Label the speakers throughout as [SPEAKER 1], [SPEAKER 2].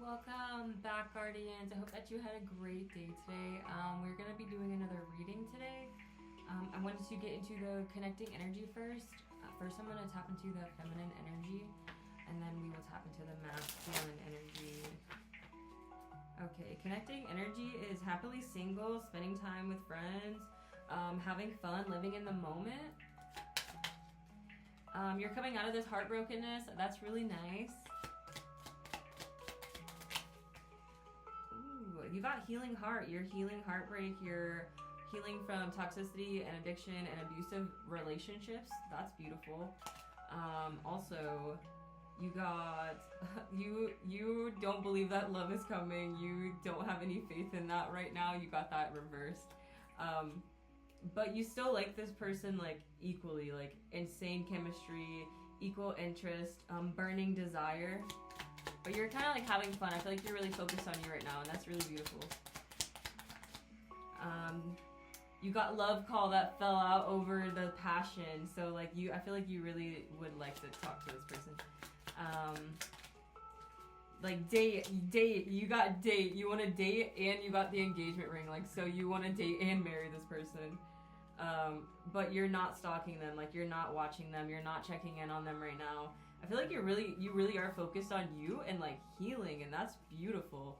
[SPEAKER 1] Welcome back, Guardians. I hope that you had a great day today. We're going to be doing another reading today. I wanted to get into the connecting energy first. First, I'm going to tap into the feminine energy, and then we will tap into the masculine energy. Okay, connecting energy is happily single, spending time with friends, having fun, living in the moment. You're coming out of this heartbrokenness. That's really nice. You got healing heart. You're healing heartbreak. You're healing from toxicity and addiction and abusive relationships. That's beautiful. Also, you got you don't believe that love is coming. You don't have any faith in that right now. You got that reversed. But you still like this person like equally, like insane chemistry, equal interest, burning desire. But you're kind of like having fun. I feel like you're really focused on you right now, and that's really beautiful. You got love call that fell out over the passion. So like I feel like you really would like to talk to this person. Like date. You got date. You want to date, and you got the engagement ring. Like so, you want to date and marry this person. But you're not stalking them. Like you're not watching them. You're not checking in on them right now. I feel like you really are focused on you and like healing, and that's beautiful.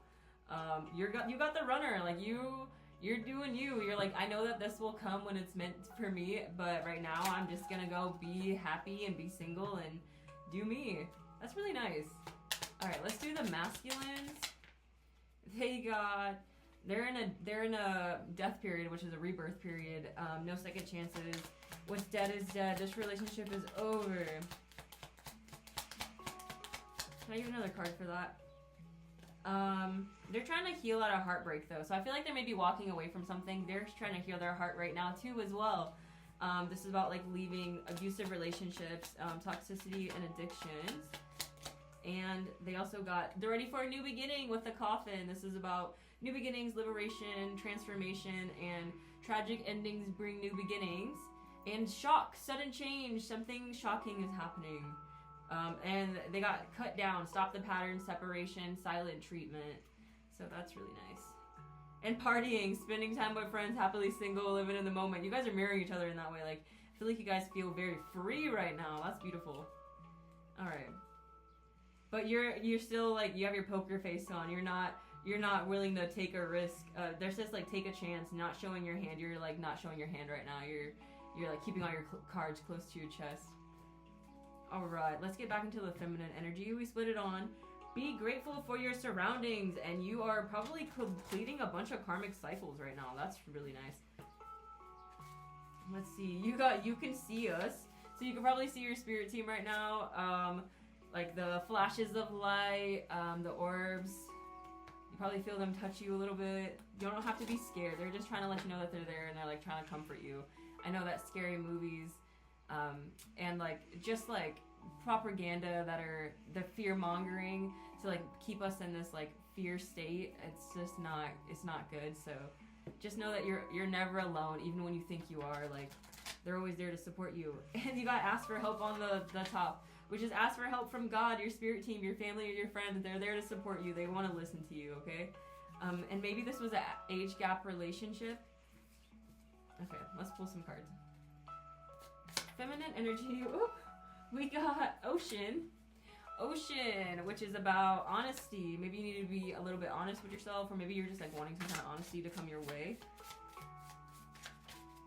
[SPEAKER 1] You got the runner, like you're doing you. You're like, I know that this will come when it's meant for me, but right now I'm just gonna go be happy and be single and do me. That's really nice. All right, let's do the masculines. They're in a death period, which is a rebirth period. No second chances. What's dead is dead. This relationship is over. Can I get another card for that? They're trying to heal out of heartbreak though, so I feel like they may be walking away from something. They're trying to heal their heart right now too as well. This is about like leaving abusive relationships, toxicity and addictions. And they're ready for a new beginning with the coffin. This is about new beginnings, liberation, transformation, and tragic endings bring new beginnings. And shock, sudden change, something shocking is happening. And they got cut down, stop the pattern, separation, silent treatment. So that's really nice. And partying, spending time with friends, happily single, living in the moment. You guys are mirroring each other in that way. Like, I feel like you guys feel very free right now. That's beautiful. All right. But you're still like, you have your poker face on. You're not willing to take a risk. There's just like take a chance, not showing your hand. You're like not showing your hand right now. You're like keeping all your cards close to your chest. Alright, let's get back into the feminine energy. We split it on. Be grateful for your surroundings, and you are probably completing a bunch of karmic cycles right now. That's really nice. Let's see. You can see us. So you can probably see your spirit team right now. Like the flashes of light, the orbs. You probably feel them touch you a little bit. You don't have to be scared. They're just trying to let you know that they're there, and they're like trying to comfort you. I know that scary movies and like just like propaganda that are the fear mongering to like keep us in this like fear state. It's not good. So just know that you're never alone, even when you think you are. Like they're always there to support you. And you got ask for help on the top, which is ask for help from God, your spirit team, your family, or your friends. They're there to support you. They want to listen to you. Okay. And maybe this was an age gap relationship. Okay, let's pull some cards. Feminine energy. Ooh, we got Ocean, which is about honesty. Maybe you need to be a little bit honest with yourself, or maybe you're just like wanting some kind of honesty to come your way.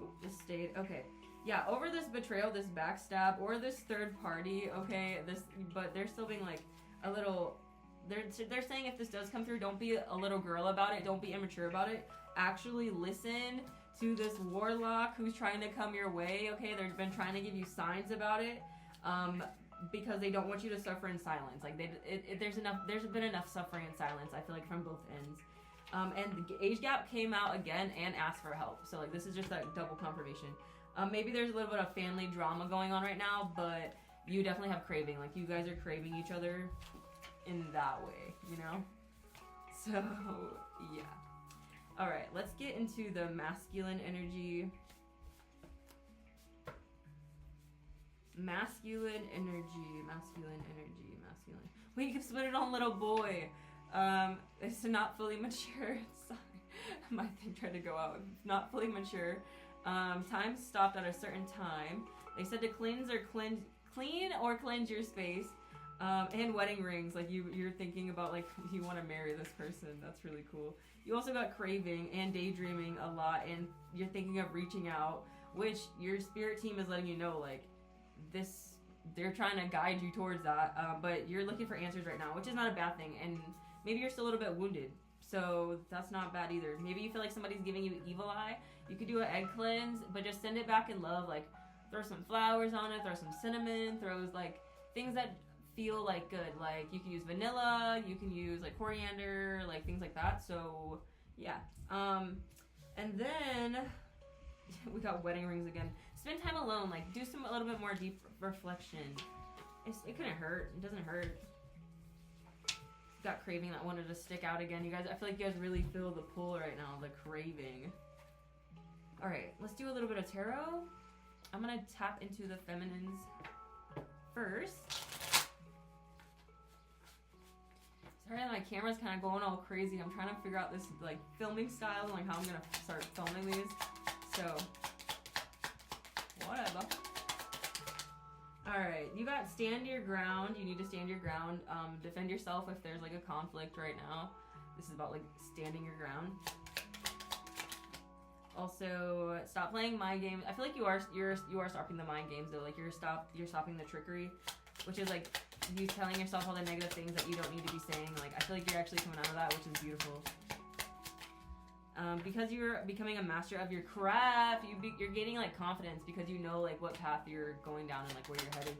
[SPEAKER 1] Ooh, just stayed. Okay, yeah. Over this betrayal, this backstab, or this third party. Okay, but they're still being like a little. They're saying if this does come through, don't be a little girl about it. Don't be immature about it. Actually listen to this warlock who's trying to come your way. Okay, they've been trying to give you signs about it, because they don't want you to suffer in silence. Like there's been enough suffering in silence, I feel like, from both ends. And the age gap came out again and asked for help. So like this is just that double confirmation. Maybe there's a little bit of family drama going on right now, but you definitely have craving. Like you guys are craving each other in that way, you know? So yeah. Alright, let's get into the masculine energy. Masculine energy. We can split it on little boy. It's not fully mature. Sorry, my thing tried to go out. Not fully mature. Time stopped at a certain time. They said to clean or cleanse your space. And wedding rings. Like you're thinking about like you want to marry this person. That's really cool. You also got craving and daydreaming a lot, and you're thinking of reaching out, which your spirit team is letting you know like this. They're trying to guide you towards that, but you're looking for answers right now, which is not a bad thing. And maybe you're still a little bit wounded, so that's not bad either. Maybe you feel like somebody's giving you evil eye. You could do an egg cleanse, but just send it back in love. Like throw some flowers on it, throw some cinnamon, throw like things that feel like good. Like you can use vanilla, you can use like coriander, like things like that. So yeah. And then we got wedding rings again. Spend time alone. Like do a little bit more deep reflection. It couldn't hurt. It doesn't hurt. Got craving that wanted to stick out again. You guys, I feel like you guys really feel the pull right now, the craving. All right, let's do a little bit of tarot. I'm gonna tap into the feminines first. Sorry that my camera's kind of going all crazy. I'm trying to figure out this like filming style and like how I'm gonna start filming these. So, whatever. All right, you got stand your ground. You need to stand your ground. Defend yourself if there's like a conflict right now. This is about like standing your ground. Also, stop playing mind games. I feel like you are stopping the mind games though. Like you're stopping the trickery, which is like you telling yourself all the negative things that you don't need to be saying. Like I feel like you're actually coming out of that, which is beautiful. Because you're becoming a master of your craft, you're gaining like confidence because you know like what path you're going down and like where you're headed.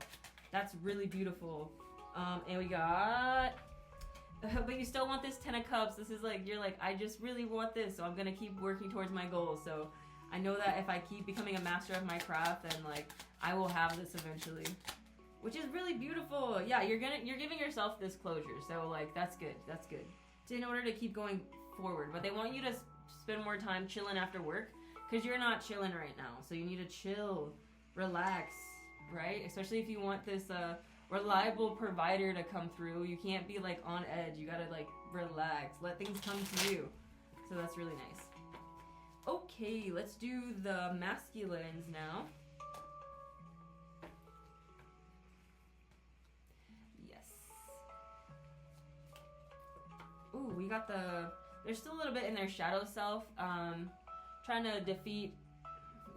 [SPEAKER 1] That's really beautiful. And we got, but you still want this 10 of Cups. This is like, you're like, I just really want this, so I'm gonna keep working towards my goals. So I know that if I keep becoming a master of my craft, then like I will have this eventually, which is really beautiful. Yeah, you're giving yourself this closure. So like that's good. That's good. In order to keep going forward, but they want you to spend more time chilling after work because you're not chilling right now. So you need to chill, relax, right? Especially if you want this reliable provider to come through. You can't be like on edge. You gotta like relax, let things come to you. So that's really nice. Okay, let's do the masculines now. Yes. Ooh, we got they're still a little bit in their shadow self, trying to defeat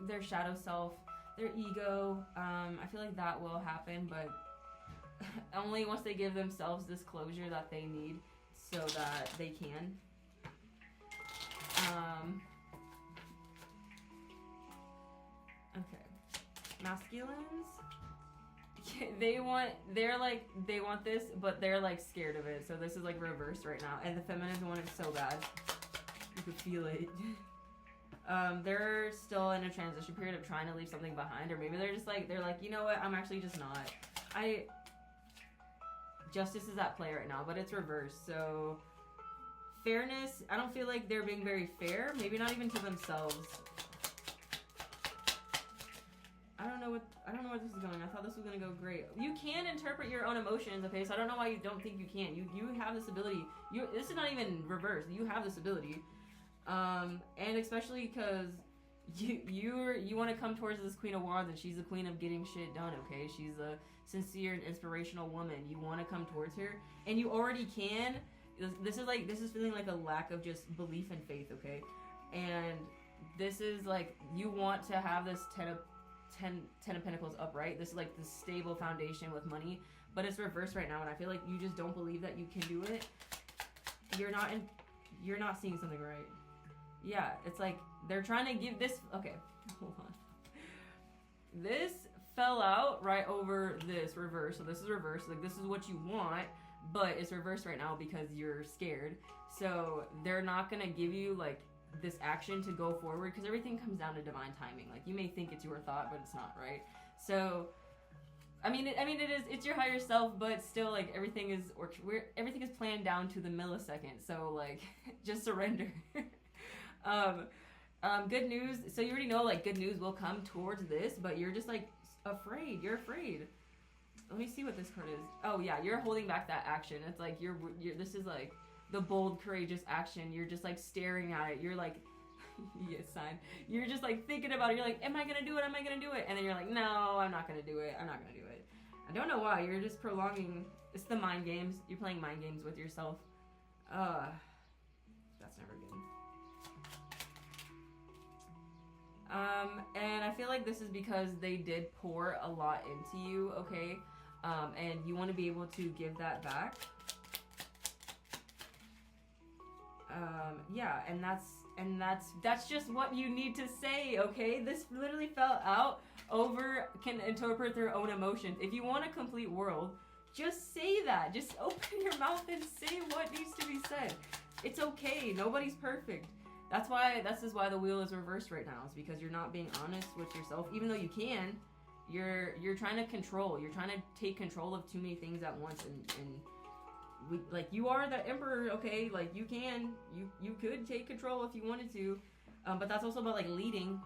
[SPEAKER 1] their shadow self, their ego. I feel like that will happen, but only once they give themselves this closure that they need so that they can. Okay. Masculines? They want this, but they're like scared of it. So this is like reversed right now. And the feminines want it so bad. You could feel it. They're still in a transition period of trying to leave something behind, or maybe they're like, you know what, I'm actually just not. Justice is at play right now, but it's reversed. So fairness, I don't feel like they're being very fair, maybe not even to themselves. I don't know where this is going. I thought this was gonna go great. You can interpret your own emotions, okay? So I don't know why you don't think you can. You have this ability. This is not even reversed. You have this ability, and especially because you want to come towards this Queen of Wands, and she's the queen of getting shit done, okay? She's a sincere and inspirational woman. You want to come towards her, and you already can. This is feeling like a lack of just belief and faith, okay? And this is like you want to have this Ten of Pentacles upright. This is like the stable foundation with money, but it's reversed right now, and I feel like you just don't believe that you can do it. You're not seeing something right. Yeah, it's like they're trying to give this. Okay, hold on. This fell out right over this reverse, so this is reversed. Like this is what you want, but it's reversed right now because you're scared. So they're not gonna give you like this action to go forward because everything comes down to divine timing. Like you may think it's your thought, but it's not, right? So I mean it's your higher self, but still like everything is planned down to the millisecond. So like just surrender. Good news. So you already know like good news will come towards this, but you're just like afraid. You're afraid. Let me see what this card is. Oh yeah, you're holding back that action. It's like you're this is like the bold, courageous action. You're just like staring at it. You're like, yes, sign. You're just like thinking about it. You're like, am I gonna do it? Am I gonna do it? And then you're like, no, I'm not gonna do it. I'm not gonna do it. I don't know why. You're just prolonging. It's the mind games. You're playing mind games with yourself. That's never good. And I feel like this is because they did pour a lot into you, okay? And you want to be able to give that back. Yeah, and that's just what you need to say, okay? This literally fell out over can interpret their own emotions. If you want a complete world, just say that. Just open your mouth and say what needs to be said. It's okay. Nobody's perfect. This is why the wheel is reversed right now. Is because you're not being honest with yourself, even though you can. You're trying to control. You're trying to take control of too many things at once, and like you are the emperor, okay? Like you could take control if you wanted to, but that's also about like leading.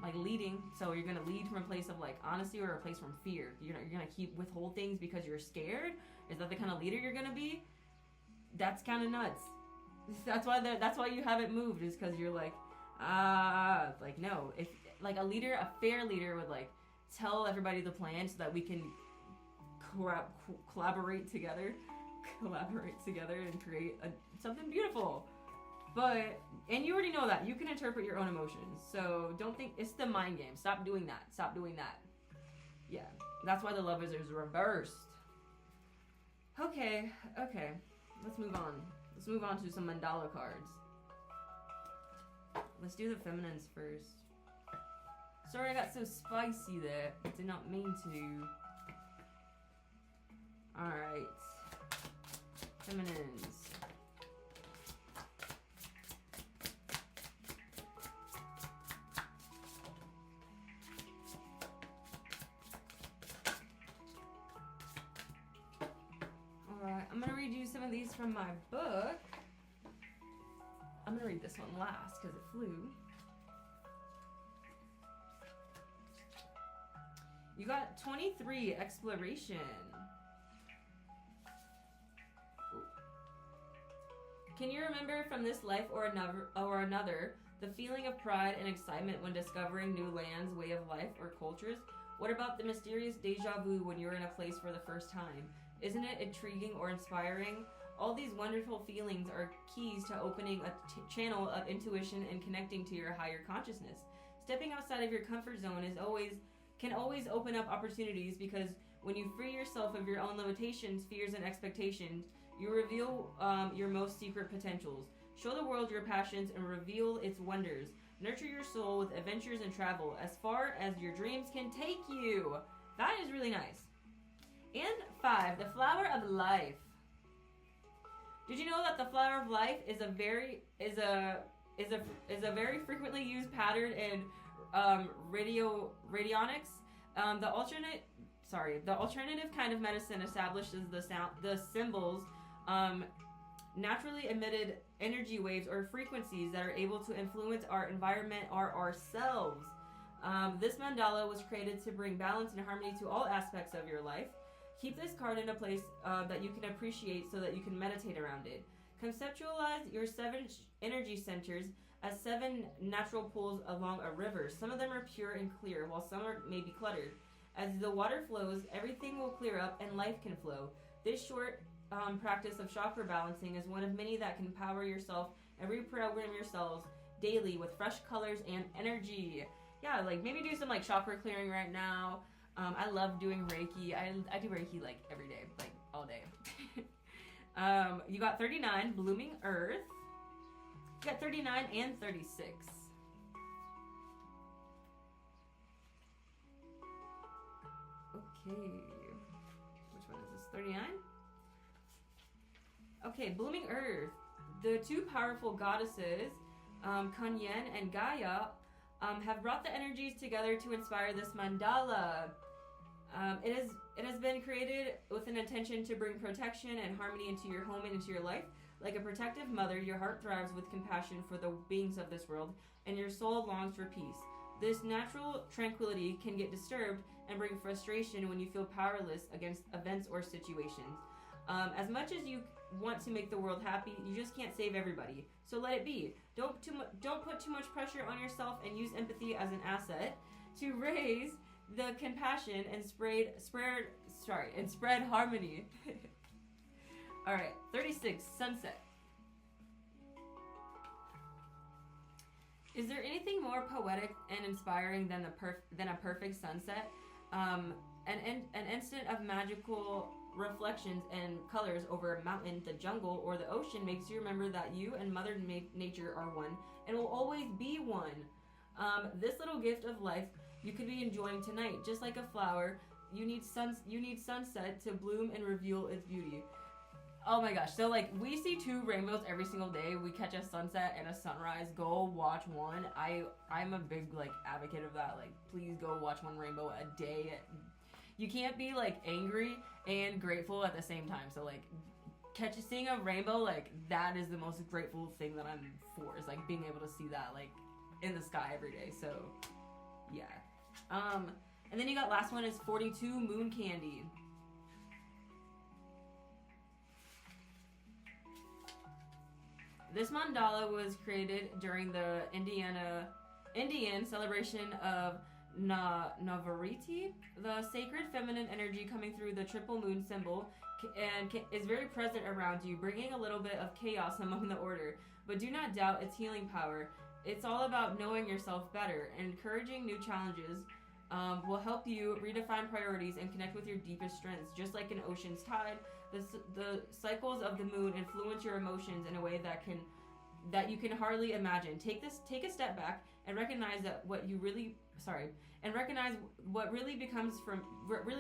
[SPEAKER 1] So you're gonna lead from a place of like honesty or a place from fear. You're gonna keep withhold things because you're scared. Is that the kind of leader you're gonna be? That's kind of nuts. That's why you haven't moved, is because you're like, like no. If like a fair leader would like tell everybody the plan so that we can collaborate together and create something beautiful. And you already know that you can interpret your own emotions, so don't think it's the mind game. Stop doing that. Yeah, that's why the love is reversed. Okay, let's move on to some mandala cards. Let's do the feminines first. Sorry I got so spicy there. I did not mean to. Alright. Feminines. Alright, I'm gonna read you some of these from my book. I'm gonna read this one last because it flew. You got 23, exploration. Ooh. Can you remember from this life or another the feeling of pride and excitement when discovering new lands, way of life, or cultures? What about the mysterious deja vu when you're in a place for the first time? Isn't it intriguing or inspiring? All these wonderful feelings are keys to opening a channel of intuition and connecting to your higher consciousness. Stepping outside of your comfort zone can always open up opportunities, because when you free yourself of your own limitations, fears, and expectations, you reveal your most secret potentials. Show the world your passions and reveal its wonders. Nurture your soul with adventures and travel as far as your dreams can take you. That is really nice. And 5, the flower of life. Did you know that the flower of life is a very frequently used pattern in radionics? The alternative kind of medicine establishes the symbols, naturally emitted energy waves or frequencies that are able to influence our environment or ourselves. This mandala was created to bring balance and harmony to all aspects of your life. Keep this card in a place that you can appreciate so that you can meditate around it. Conceptualize your 7 energy centers as 7 natural pools along a river. Some of them are pure and clear, while some are maybe cluttered. As the water flows, everything will clear up and life can flow. This short practice of chakra balancing is one of many that can power yourself and reprogram yourselves daily with fresh colors and energy. Yeah, like maybe do some like chakra clearing right now. I love doing Reiki. I do Reiki like every day, like all day. You got 39, Blooming Earth. You got 39 and 36. Okay. Which one is this? 39? Okay, Blooming Earth. The 2 powerful goddesses, Kanyen and Gaia, have brought the energies together to inspire this mandala. It has been created with an intention to bring protection and harmony into your home and into your life. Like a protective mother, your heart thrives with compassion for the beings of this world, and your soul longs for peace. This natural tranquility can get disturbed and bring frustration when you feel powerless against events or situations. As much as you want to make the world happy, you just can't save everybody. So let it be. Don't put too much pressure on yourself, and use empathy as an asset to raise the compassion and spread harmony. All right, 36, sunset. Is there anything more poetic and inspiring than a perfect sunset? An instant of magical reflections and colors over a mountain, the jungle, or the ocean makes you remember that you and Mother Nature are one and will always be one. This little gift of life you could be enjoying tonight, just like a flower. You need sunset to bloom and reveal its beauty. Oh my gosh, so like we see 2 rainbows every single day. We catch a sunset and a sunrise. Go watch one. I'm a big like advocate of that. Like, please go watch one rainbow a day. You can't be like angry and grateful at the same time. So like seeing a rainbow, like that is the most grateful thing that I'm for, is like being able to see that like in the sky every day. So yeah. And then you got last one is 42, moon candy. This mandala was created during the Indian celebration of Navariti, the sacred feminine energy coming through the triple moon symbol, and is very present around you, bringing a little bit of chaos among the order. But do not doubt its healing power. It's all about knowing yourself better, and encouraging new challenges will help you redefine priorities and connect with your deepest strengths. Just like an ocean's tide, the cycles of the moon influence your emotions in a way that you can hardly imagine. Take a step back and recognize what really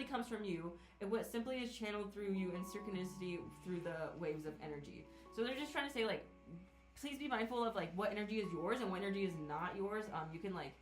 [SPEAKER 1] comes from you, and what simply is channeled through you in synchronicity through the waves of energy. So they're just trying to say, like, please be mindful of like what energy is yours and what energy is not yours. You can like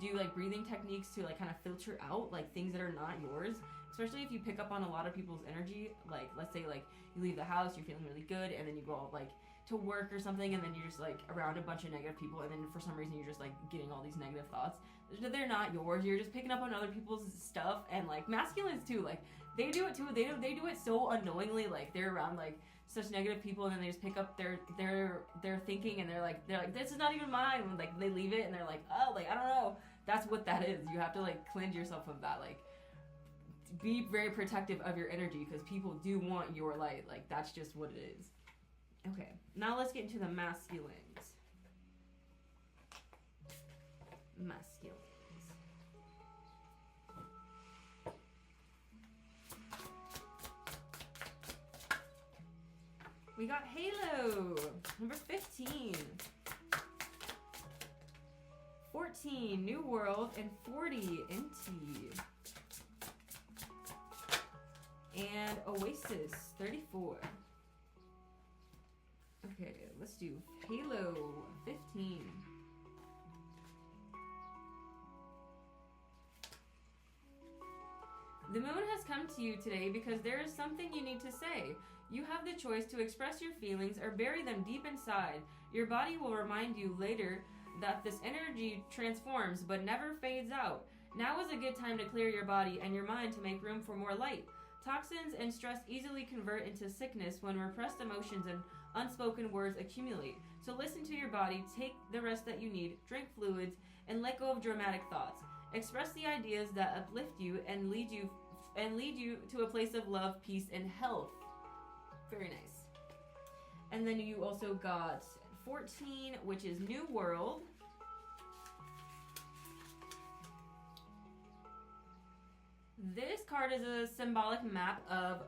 [SPEAKER 1] do like breathing techniques to like kind of filter out like things that are not yours, especially if you pick up on a lot of people's energy. Like, let's say like you leave the house, you're feeling really good, and then you go out like to work or something, and then you're just like around a bunch of negative people, and then for some reason you're just like getting all these negative thoughts. They're not yours. You're just picking up on other people's stuff. And like masculines too, like they do it too. They do it so unknowingly. Like they're around like such negative people, and then they just pick up their thinking, and they're like this is not even mine. And, like they leave it, and they're like, oh, like I don't know. That's what that is. You have to like cleanse yourself of that. Like be very protective of your energy, because people do want your light. Like that's just what it is. Okay, now let's get into the masculines. We got Halo, number 15. 14, New World, and 40, Inti. And Oasis, 34. Okay, let's do Halo, 15. The moon has come to you today because there is something you need to say. You have the choice to express your feelings or bury them deep inside. Your body will remind you later that this energy transforms but never fades out. Now is a good time to clear your body and your mind to make room for more light. Toxins and stress easily convert into sickness when repressed emotions and unspoken words accumulate. So listen to your body, take the rest that you need, drink fluids, and let go of dramatic thoughts. Express the ideas that uplift you and lead you to a place of love, peace, and health. Very nice. And then you also got 14, which is New World. This card is a symbolic map of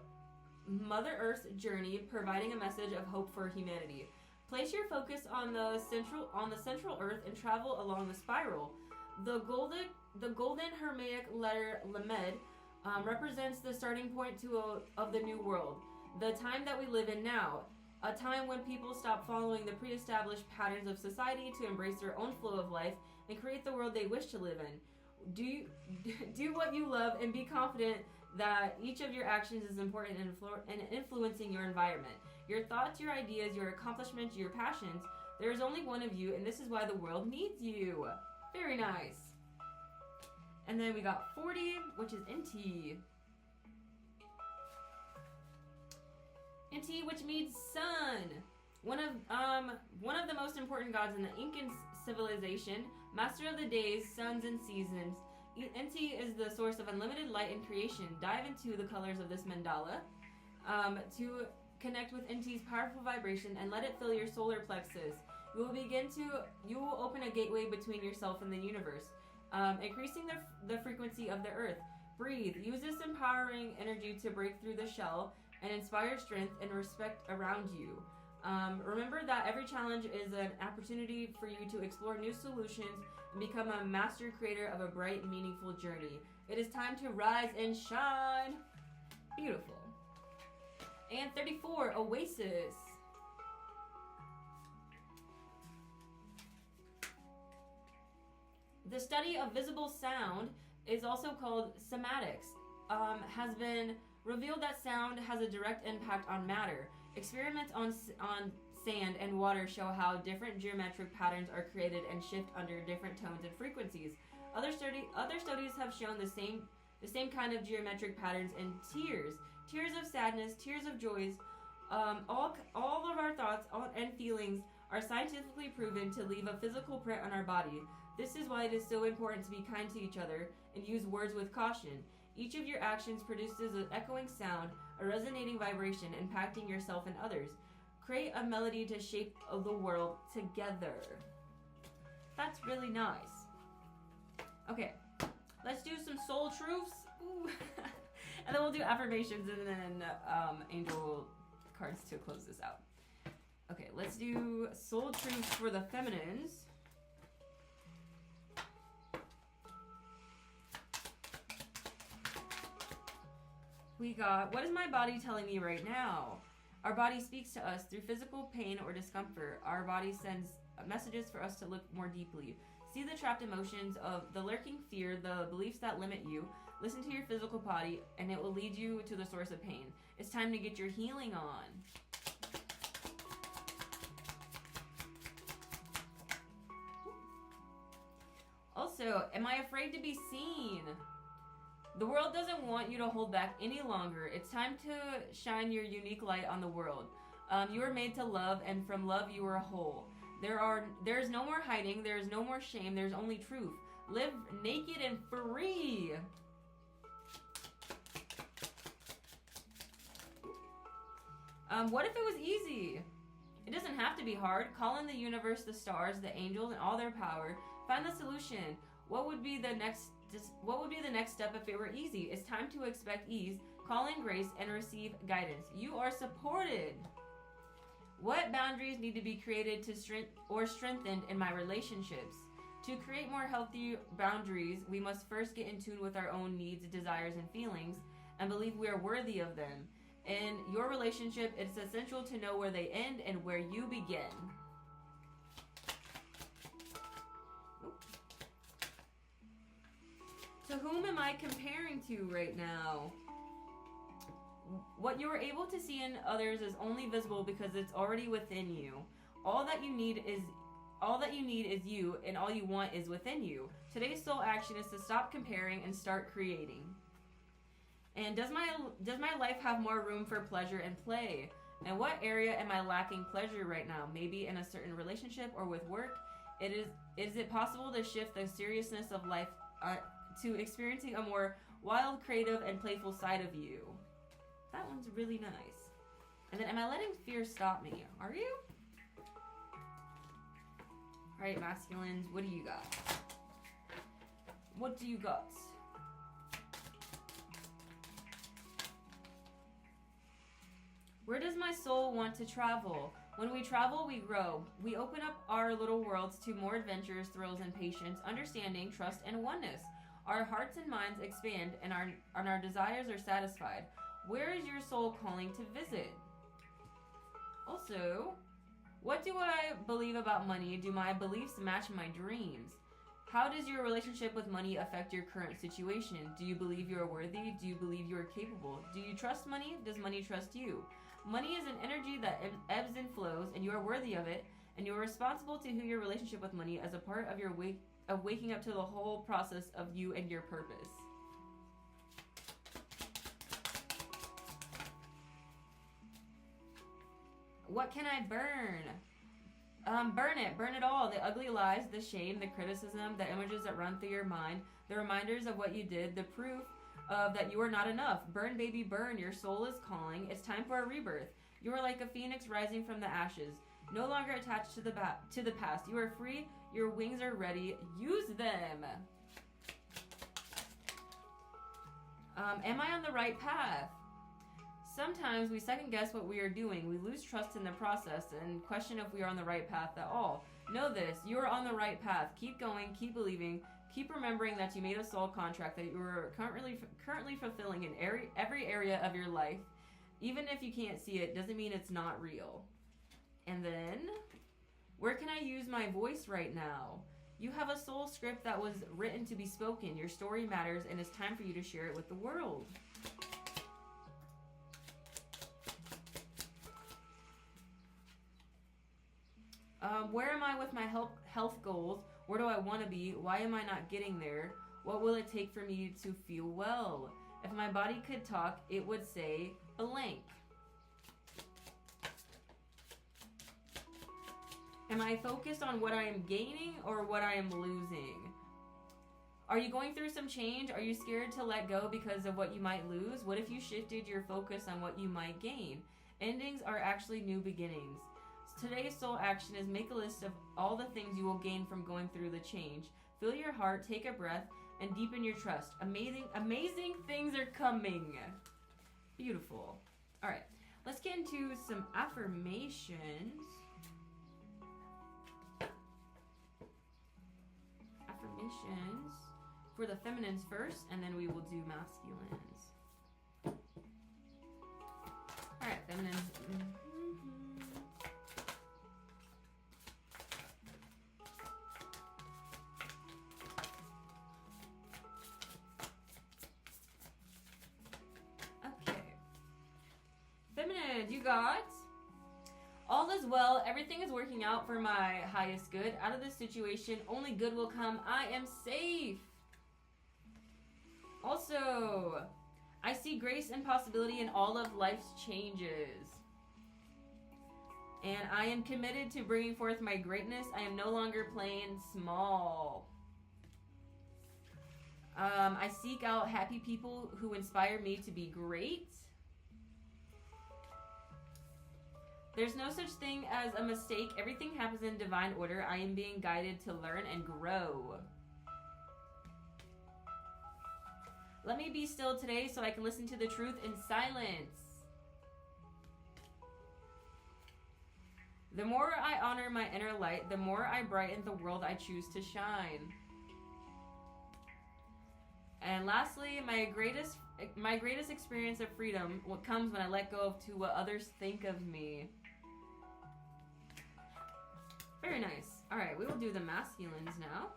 [SPEAKER 1] Mother Earth's journey, providing a message of hope for humanity. Place your focus on the central Earth and travel along the spiral. The golden Hermetic letter Lamed represents the starting point of the new world, the time that we live in now, a time when people stop following the pre-established patterns of society to embrace their own flow of life and create the world they wish to live in. Do what you love and be confident that each of your actions is important in influencing your environment. Your thoughts, your ideas, your accomplishments, your passions. There is only one of you, and this is why the world needs you. Very nice. And then we got 40, which is Inti. Inti, which means sun. One of the most important gods in the Incan civilization, master of the days, suns, and seasons. Inti is the source of unlimited light and creation. Dive into the colors of this mandala to connect with Inti's powerful vibration and let it fill your solar plexus. You will open a gateway between yourself and the universe, increasing the frequency of the earth. Breathe. Use this empowering energy to break through the shell and inspire strength and respect around you. Remember that every challenge is an opportunity for you to explore new solutions and become a master creator of a bright, meaningful journey. It is time to rise and shine. Beautiful. And 34, Oasis. The study of visible sound is also called sematics. Has been revealed that sound has a direct impact on matter. Experiments on sand and water show how different geometric patterns are created and shift under different tones and frequencies. Other studies have shown the same kind of geometric patterns in tears of sadness, tears of joys. All of our thoughts and feelings are scientifically proven to leave a physical print on our body. This is why it is so important to be kind to each other and use words with caution. Each of your actions produces an echoing sound, a resonating vibration impacting yourself and others. Create a melody to shape the world together. That's really nice. Okay, let's do some soul truths. Ooh. And then we'll do affirmations and then angel cards to close this out. Okay, let's do soul truths for the feminines. We got, what is my body telling me right now? Our body speaks to us through physical pain or discomfort. Our body sends messages for us to look more deeply. See the trapped emotions of the lurking fear, the beliefs that limit you. Listen to your physical body, and it will lead you to the source of pain. It's time to get your healing on. Also, am I afraid to be seen? The world doesn't want you to hold back any longer. It's time to shine your unique light on the world. You are made to love, and from love you are whole. There is no more hiding. There is no more shame. There's only truth. Live naked and free. What if it was easy? It doesn't have to be hard. Call in the universe, the stars, the angels, and all their power. Find the solution. What would be the next step if it were easy? It's time to expect ease, call in grace, and receive guidance. You are supported. What boundaries need to be created to strengthened in my relationships? To create more healthy boundaries, we must first get in tune with our own needs, desires, and feelings, and believe we are worthy of them. In your relationship, it's essential to know where they end and where you begin. To whom am I comparing to right now? What you are able to see in others is only visible because it's already within you. All that you need is you, and all you want is within you. Today's soul action is to stop comparing and start creating. And does my life have more room for pleasure and play? And what area am I lacking pleasure right now? Maybe in a certain relationship or with work? Is it possible to shift the seriousness of life to experiencing a more wild, creative, and playful side of you? That one's really nice. And then, am I letting fear stop me? Are you? Alright, masculines, what do you got? What do you got? Where does my soul want to travel? When we travel, we grow. We open up our little worlds to more adventures, thrills, and patience, understanding, trust, and oneness. Our hearts and minds expand, and our desires are satisfied. Where is your soul calling to visit? Also, what do I believe about money? Do my beliefs match my dreams? How does your relationship with money affect your current situation? Do you believe you are worthy? Do you believe you are capable? Do you trust money? Does money trust you? Money is an energy that ebbs and flows, and you are worthy of it, and you are responsible to who your relationship with money as a part of your waking up to the whole process of you and your purpose. What can I burn? Burn it. Burn it all. The ugly lies, the shame, the criticism, the images that run through your mind, the reminders of what you did, the proof of that you are not enough. Burn, baby, burn. Your soul is calling. It's time for a rebirth. You are like a phoenix rising from the ashes, no longer attached to the past. You are free. Your wings are ready. Use them. Am I on the right path? Sometimes we second guess what we are doing. We lose trust in the process and question if we are on the right path at all. Know this, you are on the right path. Keep going, keep believing, keep remembering that you made a soul contract that you are currently fulfilling in every area of your life. Even if you can't see it, doesn't mean it's not real. And then, where can I use my voice right now? You have a soul script that was written to be spoken. Your story matters, and it's time for you to share it with the world. Where am I with my health goals? Where do I want to be? Why am I not getting there? What will it take for me to feel well? If my body could talk, it would say blank. Am I focused on what I am gaining or what I am losing? Are you going through some change? Are you scared to let go because of what you might lose? What if you shifted your focus on what you might gain? Endings are actually new beginnings. Today's soul action is make a list of all the things you will gain from going through the change. Fill your heart, take a breath, and deepen your trust. Amazing things are coming. Beautiful. All right, let's get into some affirmations. Affirmations for the feminines first, and then we will do masculines. All right, feminines. Feminine, you got all is well. Everything is working out for my highest good. Out of this situation, only good will come. I am safe. Also, I see grace and possibility in all of life's changes. And I am committed to bringing forth my greatness. I am no longer playing small. I seek out happy people who inspire me to be great. There's no such thing as a mistake. Everything happens in divine order. I am being guided to learn and grow. Let me be still today so I can listen to the truth in silence. The more I honor my inner light, the more I brighten the world I choose to shine. And lastly, my greatest experience of freedom comes when I let go to what others think of me. Very nice. All right, we will do the masculines now.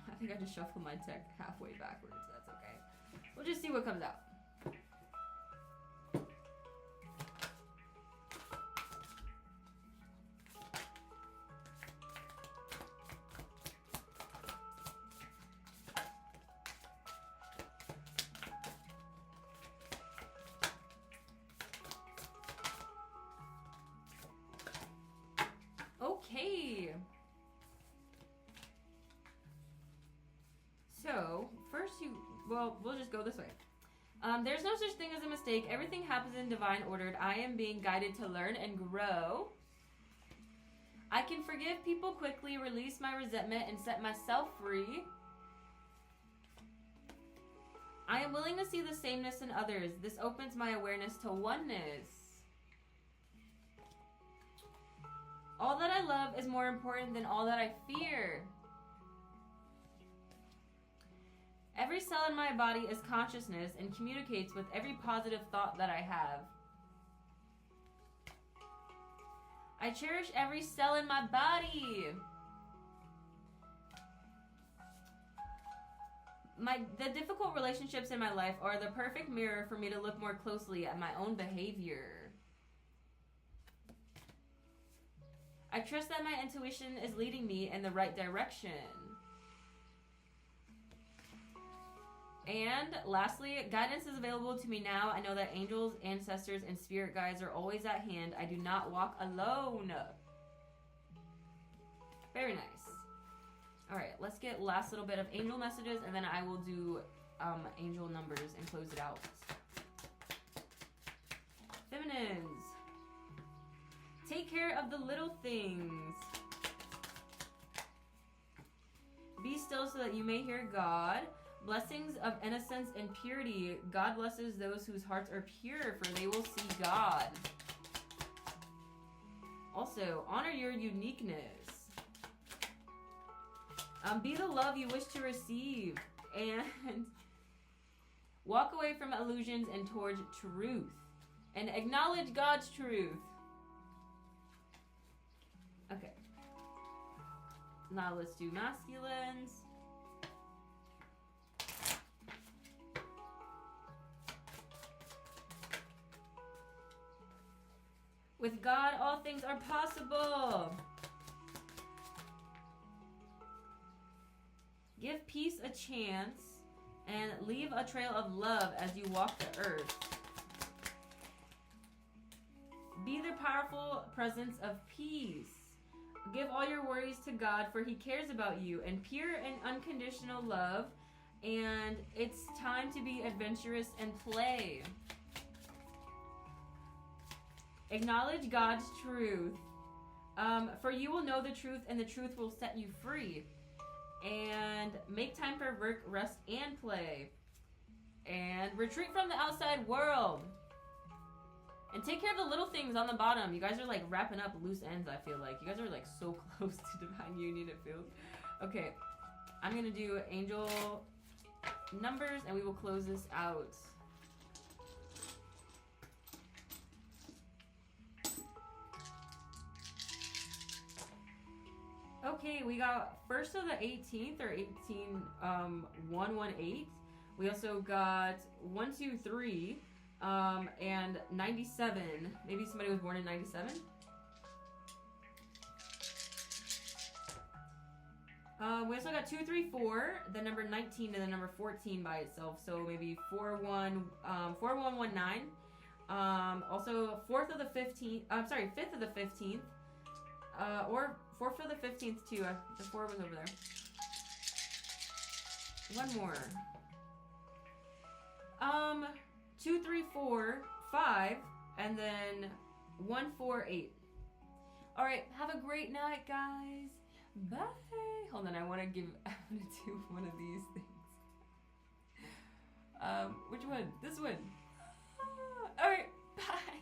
[SPEAKER 1] I think I just shuffled my deck halfway backwards. That's okay. We'll just see what comes out. Okay. So, first we'll just go this way. There's no such thing as a mistake. Everything happens in divine order. I am being guided to learn and grow. I can forgive people quickly, release my resentment, and set myself free. I am willing to see the sameness in others. This opens my awareness to oneness. All that I love is more important than all that I fear. Every cell in my body is consciousness and communicates with every positive thought that I have. I cherish every cell in my body. The difficult relationships in my life are the perfect mirror for me to look more closely at my own behavior. I trust that my intuition is leading me in the right direction. And lastly, guidance is available to me now. I know that angels, ancestors, and spirit guides are always at hand. I do not walk alone. Very nice. All right, let's get last little bit of angel messages, and then I will do angel numbers and close it out. Feminines. Take care of the little things. Be still so that you may hear God. Blessings of innocence and purity. God blesses those whose hearts are pure, for they will see God. Also, honor your uniqueness. Be the love you wish to receive. And walk away from illusions and towards truth. And acknowledge God's truth. Okay. Now let's do masculines. With God, all things are possible. Give peace a chance and leave a trail of love as you walk the earth. Be the powerful presence of peace. Give all your worries to God, for He cares about you, and pure and unconditional love. And it's time to be adventurous and play. Acknowledge God's truth, for you will know the truth, and the truth will set you free. And make time for work, rest, and play. And retreat from the outside world. And take care of the little things on the bottom. You guys are like wrapping up loose ends, I feel like. You guys are like so close to divine union, it feels. Okay, I'm going to do angel numbers, and we will close this out. Okay, we got first of the 18th, or 118. We also got 123, and 97. Maybe somebody was born in 97. We also got 234, the number 19 and the number 14 by itself. So maybe 4119. Also 4th of the 15th. I'm sorry, 5th of the 15th. Or 4th of the 15th too. The 4 was over there. One more. 2, 3, 4, 5, and then 1, 4, 8. All right. Have a great night, guys. Bye. Hold on. I'm gonna do one of these things. Which one? This one. All right. Bye.